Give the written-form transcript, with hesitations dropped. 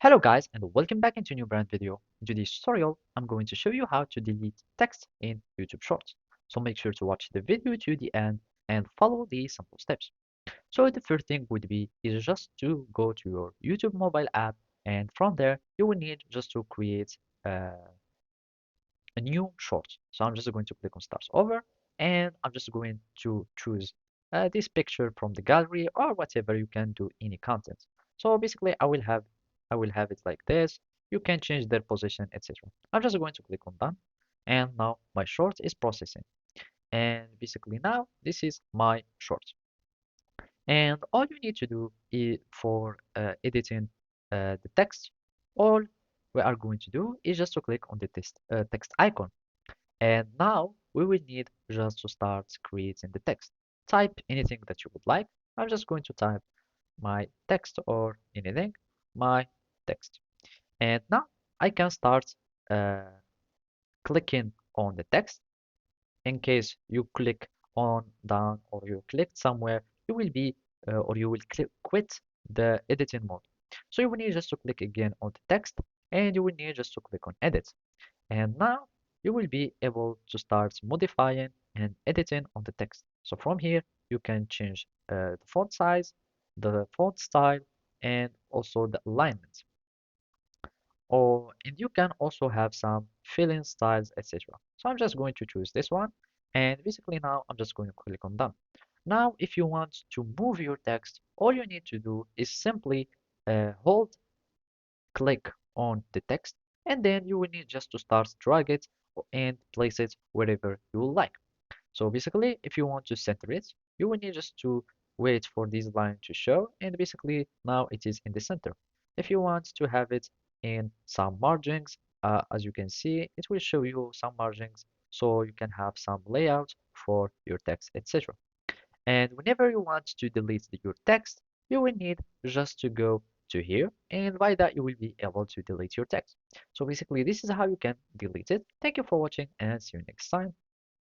Hello guys and welcome back into a new brand video. In today's tutorial, I'm going to show you how to delete text in YouTube Shorts. So make sure to watch the video to the end and follow the simple steps. So the first thing would be is just to go to your YouTube mobile app, and from there you will need just to create a new short. So I'm just going to click on Start Over, and I'm just going to choose this picture from the gallery or whatever. You can do any content. So basically I will have it like this. You can change their position, etc. I'm just going to click on Done, and now my short is processing. And basically now this is my short. And all you need to do is for editing the text, all we are going to do is just to click on the text icon. And now we will need just to start creating the text. Type anything that you would like. I'm just going to type my text or anything, my text. And now I can start uh, clicking on the text. In case you click on down or you click somewhere, you will be or you will quit the editing mode. So you will need just to click again on the text, and you will need just to click on edit. And now you will be able to start modifying and editing on the text. So from here, you can change the font size, the font style, and also the alignment. And you can also have some filling styles, etc. So I'm just going to choose this one. And basically now I'm just going to click on done. Now, if you want to move your text, all you need to do is simply hold click on the text, and then you will need just to start drag it and place it wherever you like. So basically, if you want to center it, you will need just to wait for this line to show, and basically now it is in the center. If you want to have it in some margins, as you can see, it will show you some margins, so you can have some layout for your text, etc. And whenever you want to delete your text, you will need just to go to here, and by that you will be able to delete your text. So basically this is how you can delete it. Thank you for watching and see you next time.